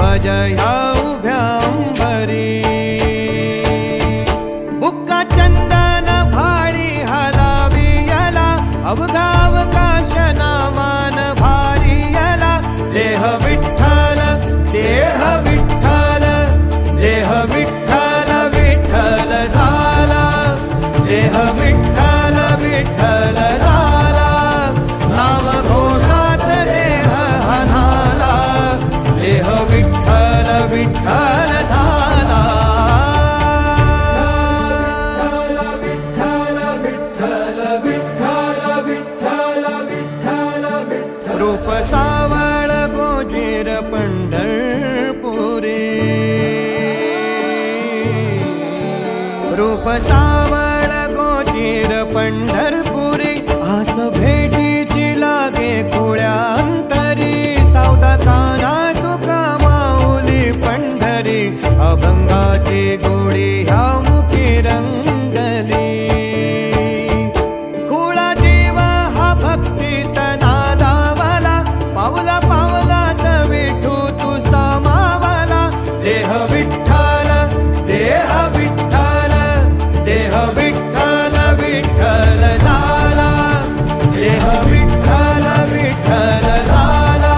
ध्वज ह्या उभ्या अंबरी बुक्का चंदन भाळी हलावी याला अवघा अवकाश नामान भारी याला देह विठ्ठल देह विठ्ठल देह विठ्ठल विठ्ठल झाला देह विठ्ठल विठ्ठल झाला नाम घोषात देह हनाला देह विठ्ठल विठ्ठल झाला रूप सावळ गोजीर पंढरपुरी रूप सावळ गोजीर पंढरपुरी आस भेटीची लागे खुळ्या अंतरी सावधा काना तुका माऊली पंढरी अभंगाची गोडी ह्या मुखी रंगली खुळा जीव हा भक्तीत नादावला पावला पावलात विठू तू सामावला देह विठ्ठल देह विठ्ठल देह विठ्ठल विठ्ठल झाला देह विठ्ठल विठ्ठल झाला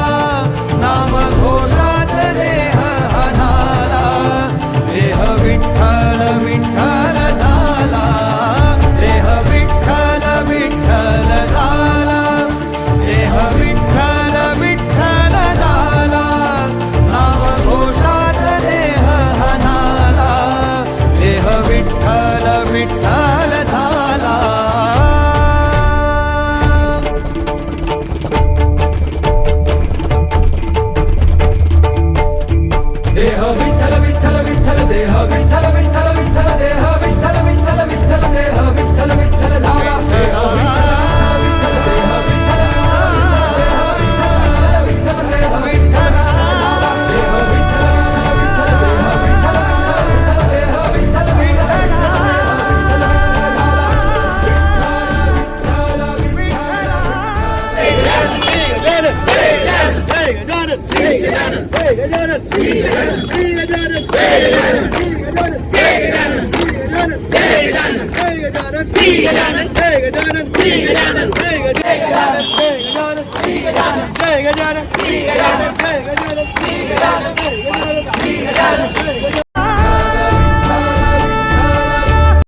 नाम घोषात देह हनाला देह विठ्ठल विठ्ठल झाला देह विठ्ठल विठ्ठल झाला देह विठ्ठल विठ्ठल झाला नाम घोषात देह हनाला देह विठ्ठल विठ्ठल झाला देह विठ्ठल विठ्ठल विठ्ठल देह विठ्ठल विठ्ठल विठ्ठल देह विठ्ठल विठ्ठल विठ्ठल देह विठ्ठल विठ्ठल झाला देह विठ्ठल देह विठ्ठल विठ्ठल देह विठ्ठल देह विठ्ठल देह विठ्ठल Hey,